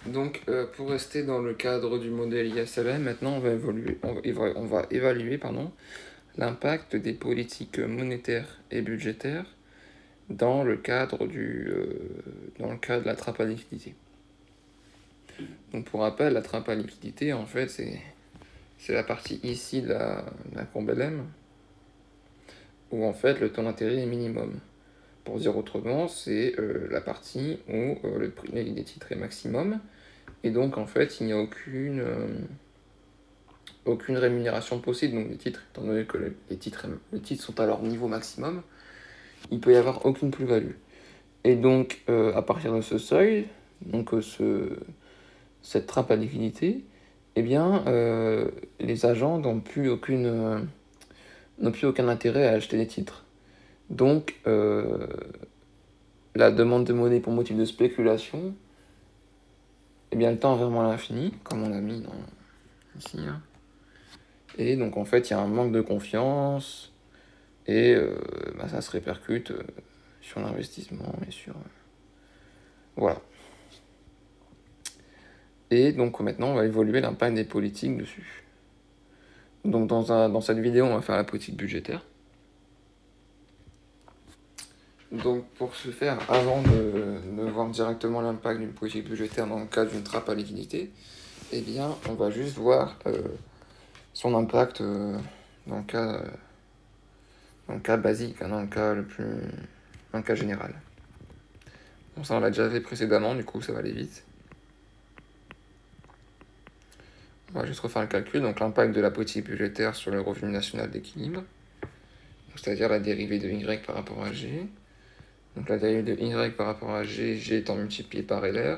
Donc, pour rester dans le cadre du modèle ISLM, maintenant on va évaluer l'impact des politiques monétaires et budgétaires dans le cadre dans le cas de la trappe à liquidité. Donc, pour rappel, la trappe à liquidité, en fait, c'est la partie ici de la courbe LM, où en fait le taux d'intérêt est minimum. Pour dire autrement, c'est la partie où le prix des titres est maximum, et donc en fait il n'y a aucune rémunération possible, donc les titres, étant donné que les titres sont à leur niveau maximum, il peut y avoir aucune plus-value. Et donc à partir de ce seuil, donc cette trappe à liquidité, eh bien les agents n'ont plus aucun intérêt à acheter des titres. Donc la demande de monnaie pour motif de spéculation, eh bien elle tend vraiment à l'infini, comme on l'a mis ici. Hein. Et donc en fait il y a un manque de confiance, et ça se répercute sur l'investissement et sur... voilà. Et donc maintenant on va évoluer l'impact des politiques dessus. Donc dans cette vidéo on va faire la politique budgétaire. Donc pour ce faire, avant de voir directement l'impact d'une politique budgétaire dans le cas d'une trappe à liquidité, eh bien on va juste voir son impact dans le cas basique, hein, dans le cas général. Bon, ça on l'a déjà fait précédemment, du coup ça va aller vite. On va juste refaire le calcul, donc l'impact de la politique budgétaire sur le revenu national d'équilibre, c'est-à-dire la dérivée de Y par rapport à G. Donc la dérivée de Y par rapport à G, G étant multiplié par LR,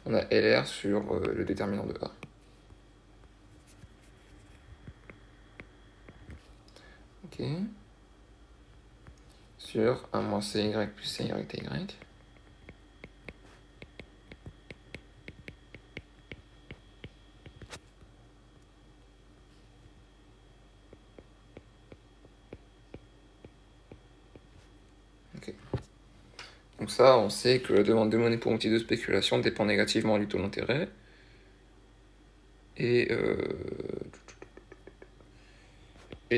on a LR sur le déterminant de A. Ok. Sur 1 moins CY plus CY TY. Ok. Donc ça, on sait que la demande de monnaie pour motif de spéculation dépend négativement du taux d'intérêt. Et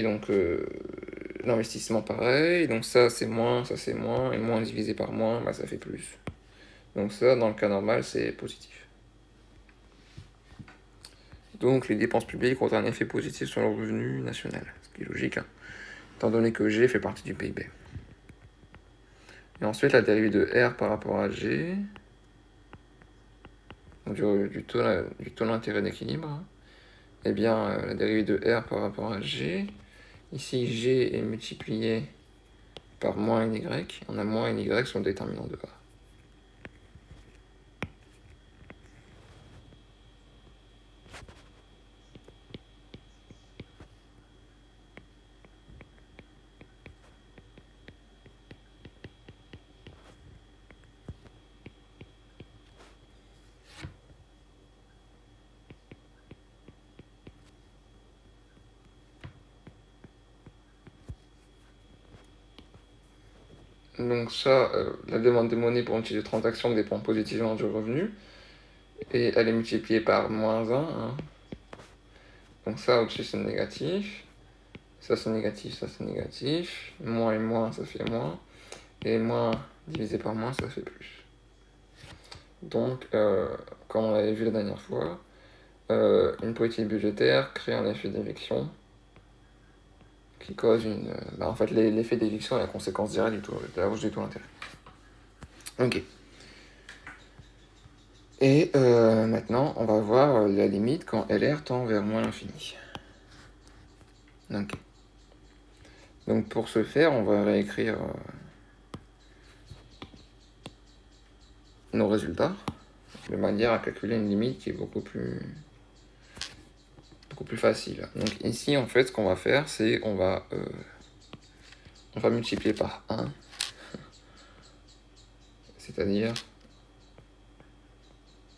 donc l'investissement pareil, donc ça c'est moins, et moins divisé par moins, ça fait plus. Donc ça, dans le cas normal, c'est positif. Donc les dépenses publiques ont un effet positif sur le revenu national, ce qui est logique, hein, étant donné que G fait partie du PIB. Et ensuite, la dérivée de R par rapport à G, donc du taux d'intérêt d'équilibre, hein, eh bien la dérivée de R par rapport à G, ici G est multiplié par moins NY, on a moins NY sur le déterminant de A. Donc ça, la demande de monnaie pour une type de transaction dépend positivement du revenu, et elle est multipliée par moins 1. Hein. Donc ça, au-dessus, c'est négatif. Ça, c'est négatif, ça, c'est négatif. Moins et moins, ça fait moins. Et moins divisé par moins, ça fait plus. Donc, comme on l'avait vu la dernière fois, une politique budgétaire crée un effet d'éviction qui cause en fait, l'effet d'éviction est la conséquence directe de la hausse du taux d'intérêt. Ok. Et maintenant, on va voir la limite quand LR tend vers moins l'infini. Donc pour ce faire, on va réécrire nos résultats de manière à calculer une limite qui est beaucoup plus facile. Donc ici, en fait, ce qu'on va faire, c'est on va multiplier par 1, c'est-à-dire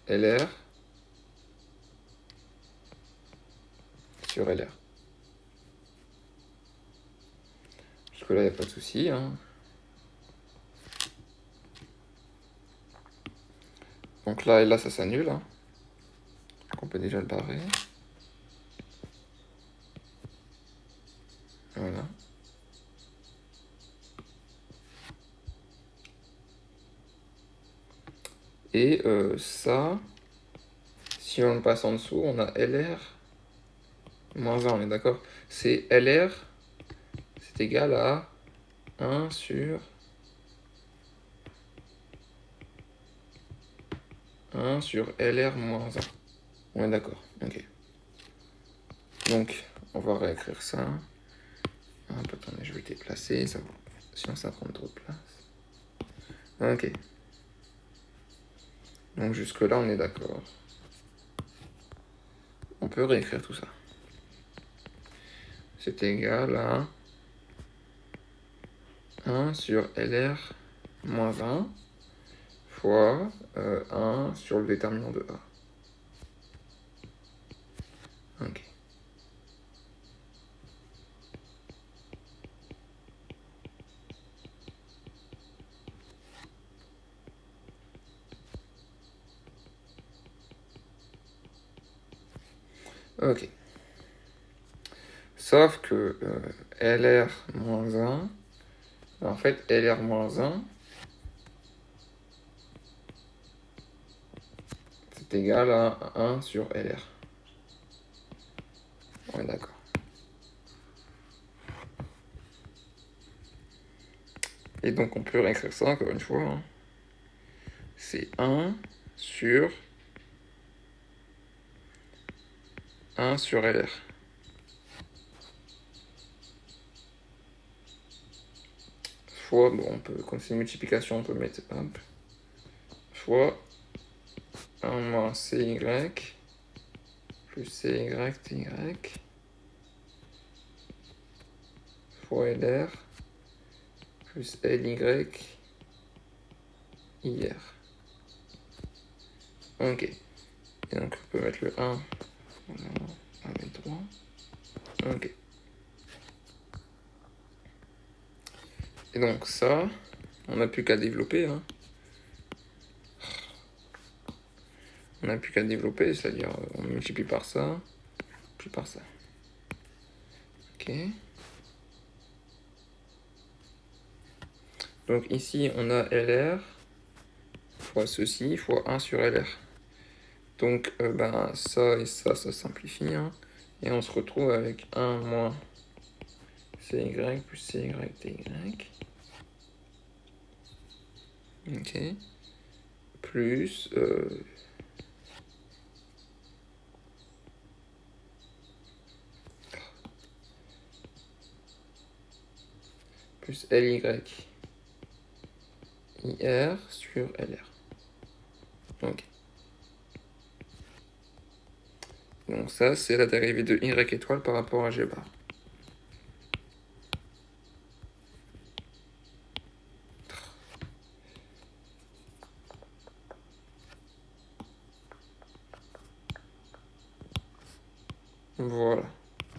LR sur LR. Jusque-là, il n'y a pas de souci. Hein. Donc là et là, ça s'annule. Hein. Donc on peut déjà le barrer. Voilà. Et ça, si on le passe en dessous, on a LR moins 1, on est d'accord? C'est LR, c'est égal à 1 sur 1 sur LR moins 1. On est d'accord, ok. Donc, on va réécrire ça. Attendez, je vais déplacer, ça, sinon ça prend trop de place. Ok. Donc jusque-là, on est d'accord. On peut réécrire tout ça. C'est égal à 1 sur LR moins 1 fois 1 sur le déterminant de A. Ok. Ok. Sauf que LR moins 1, en fait, LR moins 1, c'est égal à 1 sur LR. Ouais, d'accord. Et donc, on peut réécrire ça, encore une fois. Hein. C'est 1 sur 1 sur LR. Fois, bon, on peut, comme c'est une multiplication, on peut mettre hop, fois 1 moins CY plus CY TY fois LR plus LY IR. Ok. Et donc, on peut mettre le 1 avec 3. Ok. Et donc, ça, on n'a plus qu'à développer. Hein. On n'a plus qu'à développer, c'est-à-dire on multiplie par ça, puis par ça. Ok. Donc ici, on a LR fois ceci fois 1 sur LR. Donc ça et ça simplifie. Hein, et on se retrouve avec 1 moins CY plus CY TY. Ok. Plus plus LY IR sur LR. Ok. Donc ça, c'est la dérivée de Y étoile par rapport à G bar. Voilà,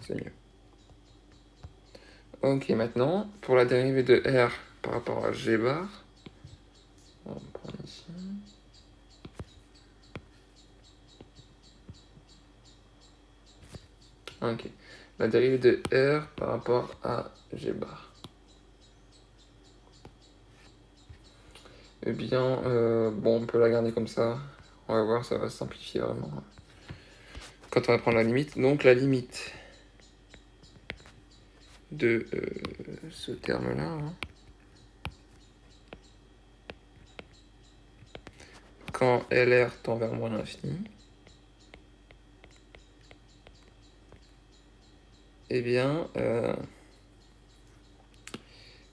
c'est mieux. Ok, maintenant, pour la dérivée de R par rapport à G bar, on va prendre ici. Ok, la dérivée de R par rapport à G bar. Eh bien, bon, on peut la garder comme ça. On va voir, ça va se simplifier vraiment. Quand on va prendre la limite, donc la limite de ce terme-là, hein, quand LR tend vers moins l'infini, eh bien,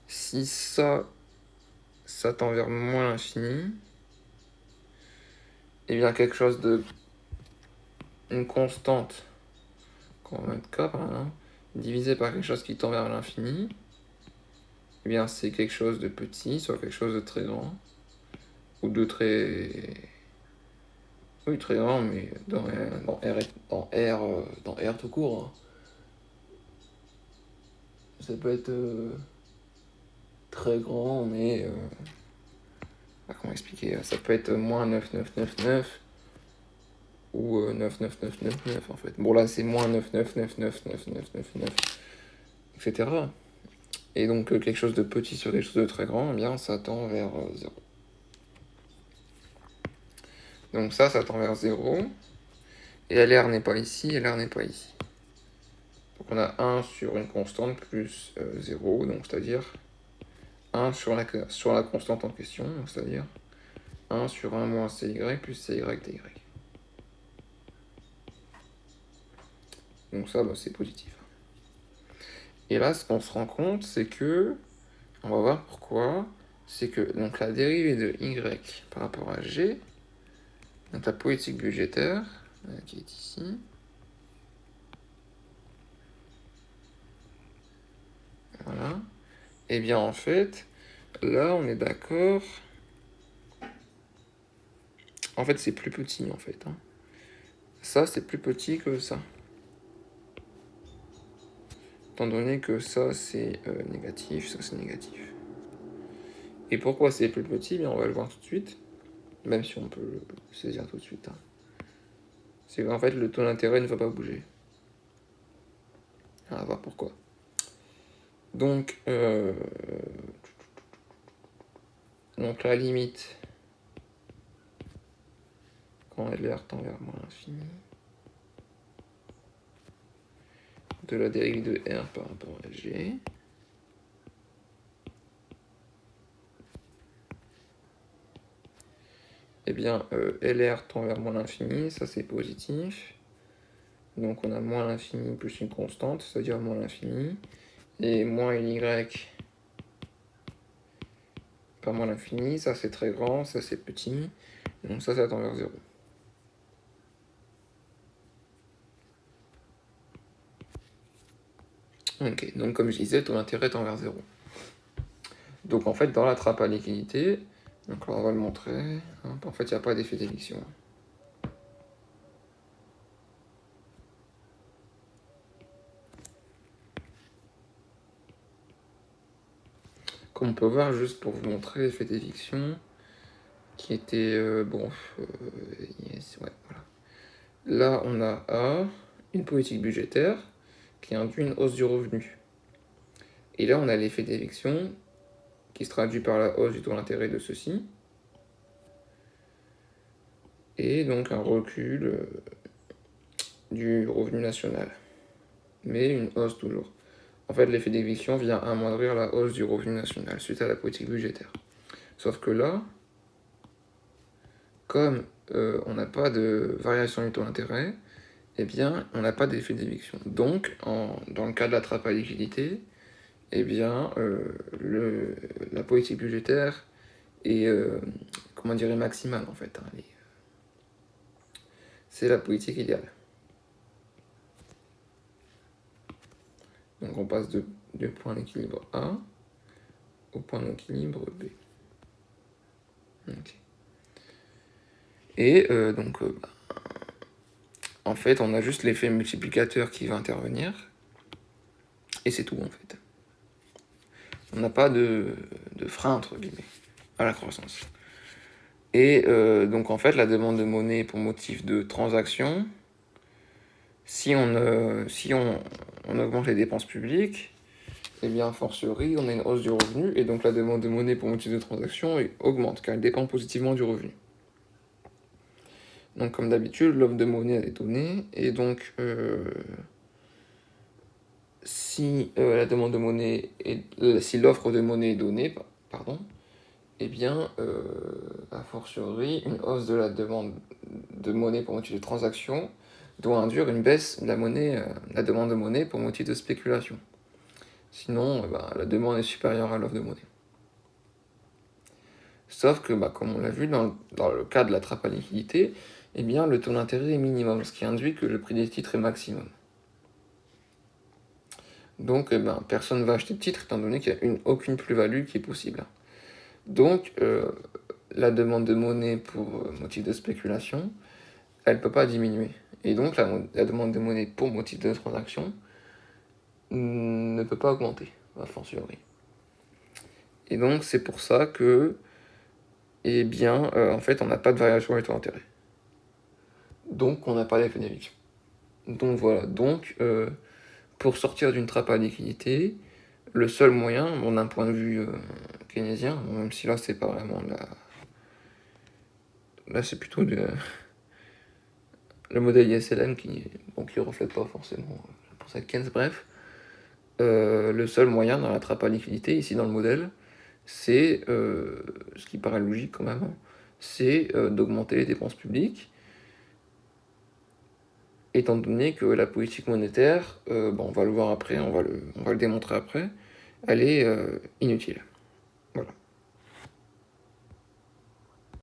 si ça tend vers moins l'infini, eh bien quelque chose de une constante, qu'on va mettre K par là, divisé par quelque chose qui tend vers l'infini, eh bien c'est quelque chose de petit, soit quelque chose de très grand, ou de très... Oui, très grand, mais dans R tout court. Hein. Ça peut être très grand, mais... comment expliquer? Ça peut être moins 9999, ou ou 99999 en fait. Bon là c'est moins 9999999, etc. Et donc quelque chose de petit sur quelque chose de très grand, eh bien ça tend vers 0. Donc ça tend vers 0. Et LR n'est pas ici, LR n'est pas ici. Donc on a 1 sur une constante plus 0, donc c'est-à-dire 1 sur la constante en question, c'est-à-dire 1 sur 1 moins CY plus CY dy. Donc ça, c'est positif. Et là, ce qu'on se rend compte, c'est que, on va voir pourquoi, c'est que donc la dérivée de y par rapport à g, donc la politique budgétaire, qui est ici, voilà, et bien en fait, là on est d'accord, en fait c'est plus petit en fait, hein. Ça c'est plus petit que ça. Étant donné que ça c'est négatif, ça c'est négatif. Et pourquoi c'est plus petit? Bien on va le voir tout de suite, même si on peut le saisir tout de suite, hein. C'est qu'en fait le taux d'intérêt ne va pas bouger. On va voir pourquoi. Donc la limite, quand LR tend vers moins l'infini, de la dérivée de R par rapport à G, eh bien LR tend vers moins l'infini, ça c'est positif. Donc on a moins l'infini plus une constante, c'est-à-dire moins l'infini. Et moins Y par moins l'infini, ça c'est très grand, ça c'est petit. Donc ça tend vers 0. Ok, donc comme je disais, ton intérêt tend vers 0. Donc en fait, dans la trappe à liquidité, donc là on va le montrer, hein, en fait il n'y a pas d'effet d'éviction. Comme on peut voir, juste pour vous montrer l'effet d'éviction, qui était, yes, ouais, voilà. Là on a A, une politique budgétaire, qui induit une hausse du revenu. Et là on a l'effet d'éviction, qui se traduit par la hausse du taux d'intérêt de ceci, et donc un recul du revenu national, mais une hausse toujours. En fait, l'effet d'éviction vient amoindrir la hausse du revenu national suite à la politique budgétaire. Sauf que là, comme on n'a pas de variation du taux d'intérêt, eh bien, on n'a pas d'effet d'éviction. Donc, dans le cas de la trappe à liquidité, eh bien, la politique budgétaire est, maximale, en fait, hein. C'est la politique idéale. Donc, on passe de point d'équilibre A au point d'équilibre B. Okay. Et en fait, on a juste l'effet multiplicateur qui va intervenir, et c'est tout, en fait. On n'a pas de frein, entre guillemets, à la croissance. Et donc, en fait, la demande de monnaie pour motif de transaction, si on augmente les dépenses publiques, eh bien, a fortiori, on a une hausse du revenu, et donc la demande de monnaie pour motif de transaction augmente, car elle dépend positivement du revenu. Donc, comme d'habitude, l'offre de monnaie est donnée, et donc, si la demande de monnaie si l'offre de monnaie est donnée, eh bien, a fortiori, une hausse de la demande de monnaie pour motif de transaction doit induire une baisse de la demande de monnaie pour motif de spéculation. Sinon, la demande est supérieure à l'offre de monnaie. Sauf que, comme on l'a vu dans le cas de la trappe à liquidité, eh bien, le taux d'intérêt est minimum, ce qui induit que le prix des titres est maximum. Donc, personne ne va acheter de titres étant donné qu'il n'y a aucune plus-value qui est possible. Donc, la demande de monnaie pour motif de spéculation, elle ne peut pas diminuer. Et donc, la demande de monnaie pour motif de transaction ne peut pas augmenter, a fortiori. Et donc, c'est pour ça que, en fait, on n'a pas de variation du taux d'intérêt. Donc on n'a pas d'effet dynamique. Donc voilà, donc pour sortir d'une trappe à liquidité, le seul moyen, bon, d'un point de vue keynésien, bon, même si là c'est pas vraiment là c'est plutôt le modèle ISLM qui reflète pas forcément pour ça Keynes, bref. Le seul moyen dans la trappe à liquidité, ici dans le modèle, c'est, ce qui paraît logique quand même, hein, c'est d'augmenter les dépenses publiques, étant donné que la politique monétaire, on va le voir après, on va le démontrer après, elle est inutile.